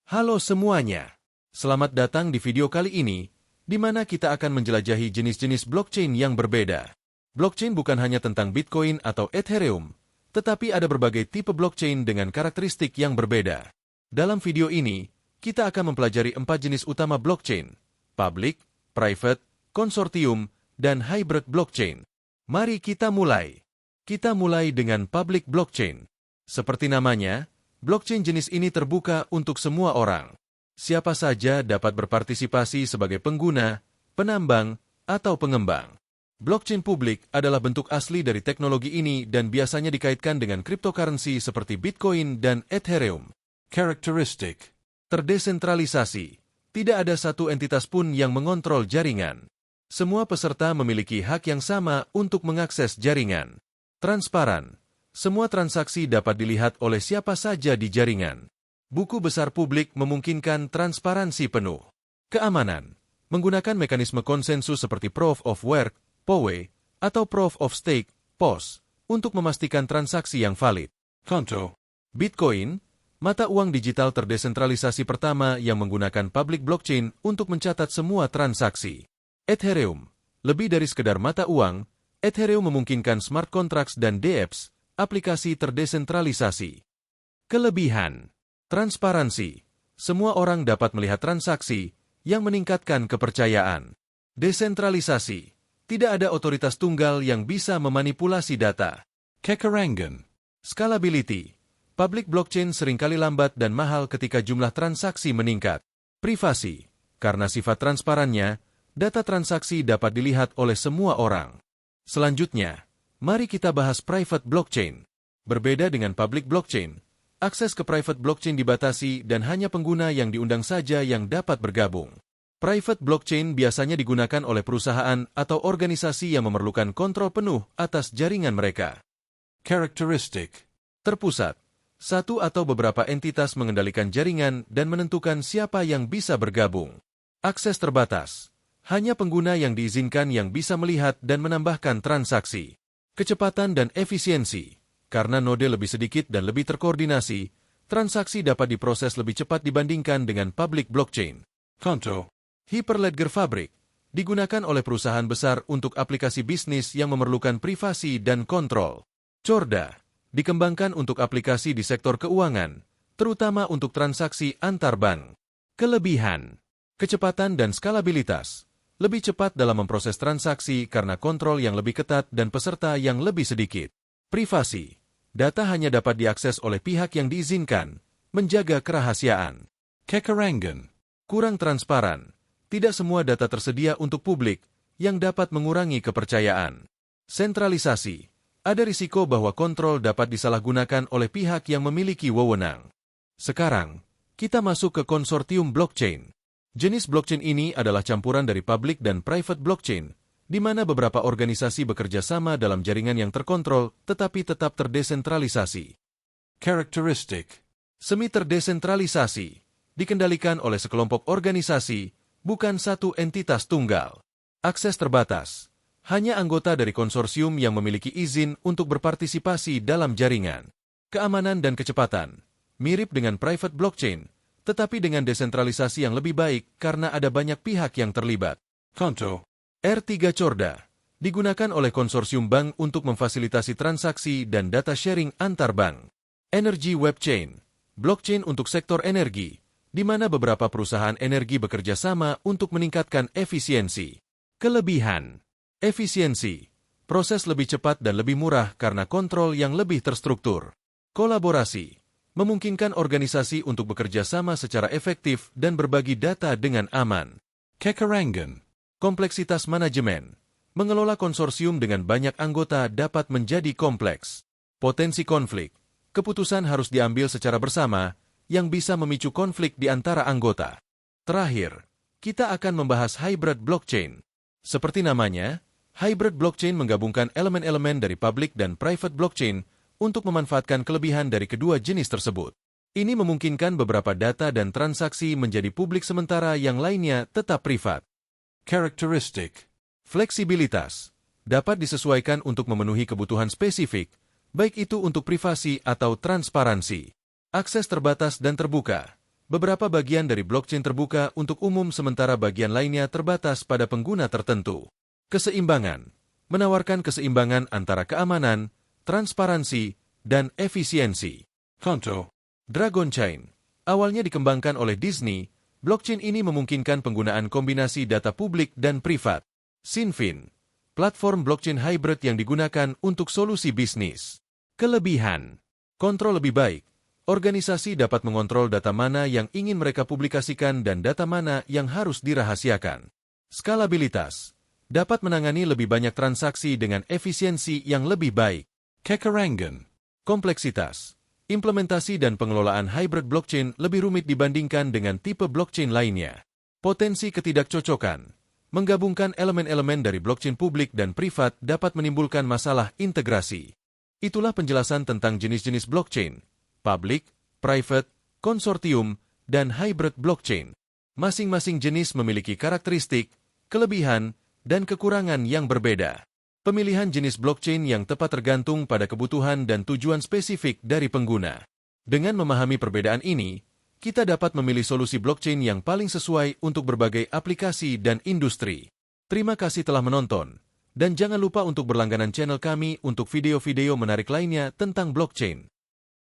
Halo semuanya, selamat datang di video kali ini, di mana kita akan menjelajahi jenis-jenis blockchain yang berbeda. Blockchain bukan hanya tentang Bitcoin atau Ethereum, tetapi ada berbagai tipe blockchain dengan karakteristik yang berbeda. Dalam video ini, kita akan mempelajari 4 jenis utama blockchain: public, private, konsortium, dan hybrid blockchain. Mari kita mulai. Kita mulai dengan public blockchain. Seperti namanya, blockchain jenis ini terbuka untuk semua orang. Siapa saja dapat berpartisipasi sebagai pengguna, penambang, atau pengembang. Blockchain publik adalah bentuk asli dari teknologi ini dan biasanya dikaitkan dengan cryptocurrency seperti Bitcoin dan Ethereum. Characteristic. Terdesentralisasi. Tidak ada satu entitas pun yang mengontrol jaringan. Semua peserta memiliki hak yang sama untuk mengakses jaringan. Transparan. Semua transaksi dapat dilihat oleh siapa saja di jaringan. Buku besar publik memungkinkan transparansi penuh. Keamanan. Menggunakan mekanisme konsensus seperti Proof of Work, POW, atau Proof of Stake, POS, untuk memastikan transaksi yang valid. Konto. Bitcoin, mata uang digital terdesentralisasi pertama yang menggunakan public blockchain untuk mencatat semua transaksi. Ethereum, lebih dari sekedar mata uang, Ethereum memungkinkan smart contracts dan dApps, aplikasi terdesentralisasi. Kelebihan. Transparansi. Semua orang dapat melihat transaksi yang meningkatkan kepercayaan. Desentralisasi. Tidak ada otoritas tunggal yang bisa memanipulasi data. Kekarangan. Scalability. Public blockchain seringkali lambat dan mahal ketika jumlah transaksi meningkat. Privasi. Karena sifat transparannya, data transaksi dapat dilihat oleh semua orang. Selanjutnya, mari kita bahas private blockchain. Berbeda dengan public blockchain, akses ke private blockchain dibatasi dan hanya pengguna yang diundang saja yang dapat bergabung. Private blockchain biasanya digunakan oleh perusahaan atau organisasi yang memerlukan kontrol penuh atas jaringan mereka. Characteristic. Terpusat. Satu atau beberapa entitas mengendalikan jaringan dan menentukan siapa yang bisa bergabung. Akses terbatas. Hanya pengguna yang diizinkan yang bisa melihat dan menambahkan transaksi. Kecepatan dan efisiensi. Karena node lebih sedikit dan lebih terkoordinasi, transaksi dapat diproses lebih cepat dibandingkan dengan public blockchain. Konto. Hyperledger Fabric. Digunakan oleh perusahaan besar untuk aplikasi bisnis yang memerlukan privasi dan kontrol. Corda. Dikembangkan untuk aplikasi di sektor keuangan, terutama untuk transaksi antar bank. Kelebihan. Kecepatan dan skalabilitas. Lebih cepat dalam memproses transaksi karena kontrol yang lebih ketat dan peserta yang lebih sedikit. Privasi. Data hanya dapat diakses oleh pihak yang diizinkan, menjaga kerahasiaan. Kekarangan. Kurang transparan. Tidak semua data tersedia untuk publik, yang dapat mengurangi kepercayaan. Sentralisasi. Ada risiko bahwa kontrol dapat disalahgunakan oleh pihak yang memiliki wewenang. Sekarang, kita masuk ke konsortium blockchain. Jenis blockchain ini adalah campuran dari public dan private blockchain, di mana beberapa organisasi bekerja sama dalam jaringan yang terkontrol tetapi tetap terdesentralisasi. Characteristic. Semi terdesentralisasi, dikendalikan oleh sekelompok organisasi, bukan satu entitas tunggal. Akses terbatas. Hanya anggota dari konsorsium yang memiliki izin untuk berpartisipasi dalam jaringan. Keamanan dan kecepatan. Mirip dengan private blockchain, tetapi dengan desentralisasi yang lebih baik karena ada banyak pihak yang terlibat. Konto. R3 Corda. Digunakan oleh konsorsium bank untuk memfasilitasi transaksi dan data sharing antar bank. Energy Web Chain. Blockchain untuk sektor energi, di mana beberapa perusahaan energi bekerja sama untuk meningkatkan efisiensi. Kelebihan. Efisiensi. Proses lebih cepat dan lebih murah karena kontrol yang lebih terstruktur. Kolaborasi. Memungkinkan organisasi untuk bekerja sama secara efektif dan berbagi data dengan aman. Kekarangan. Kompleksitas manajemen. Mengelola konsorsium dengan banyak anggota dapat menjadi kompleks. Potensi konflik. Keputusan harus diambil secara bersama, yang bisa memicu konflik di antara anggota. Terakhir, kita akan membahas hybrid blockchain. Seperti namanya, hybrid blockchain menggabungkan elemen-elemen dari public dan private blockchain untuk memanfaatkan kelebihan dari kedua jenis tersebut. Ini memungkinkan beberapa data dan transaksi menjadi publik sementara yang lainnya tetap privat. Characteristic. Fleksibilitas. Dapat disesuaikan untuk memenuhi kebutuhan spesifik, baik itu untuk privasi atau transparansi. Akses terbatas dan terbuka. Beberapa bagian dari blockchain terbuka untuk umum sementara bagian lainnya terbatas pada pengguna tertentu. Keseimbangan menawarkan keseimbangan antara keamanan, transparansi, dan efisiensi. Conto. Dragon Chain awalnya dikembangkan oleh Disney. Blockchain ini memungkinkan penggunaan kombinasi data publik dan privat. Sinfin, platform blockchain hybrid yang digunakan untuk solusi bisnis. Kelebihan, kontrol lebih baik. Organisasi dapat mengontrol data mana yang ingin mereka publikasikan dan data mana yang harus dirahasiakan. Skalabilitas, dapat menangani lebih banyak transaksi dengan efisiensi yang lebih baik. Kekarangan. Kompleksitas, implementasi dan pengelolaan hybrid blockchain lebih rumit dibandingkan dengan tipe blockchain lainnya. Potensi ketidakcocokan, menggabungkan elemen-elemen dari blockchain publik dan privat dapat menimbulkan masalah integrasi. Itulah penjelasan tentang jenis-jenis blockchain. Public, private, konsortium, dan hybrid blockchain. Masing-masing jenis memiliki karakteristik, kelebihan, dan kekurangan yang berbeda. Pemilihan jenis blockchain yang tepat tergantung pada kebutuhan dan tujuan spesifik dari pengguna. Dengan memahami perbedaan ini, kita dapat memilih solusi blockchain yang paling sesuai untuk berbagai aplikasi dan industri. Terima kasih telah menonton, dan jangan lupa untuk berlangganan channel kami untuk video-video menarik lainnya tentang blockchain.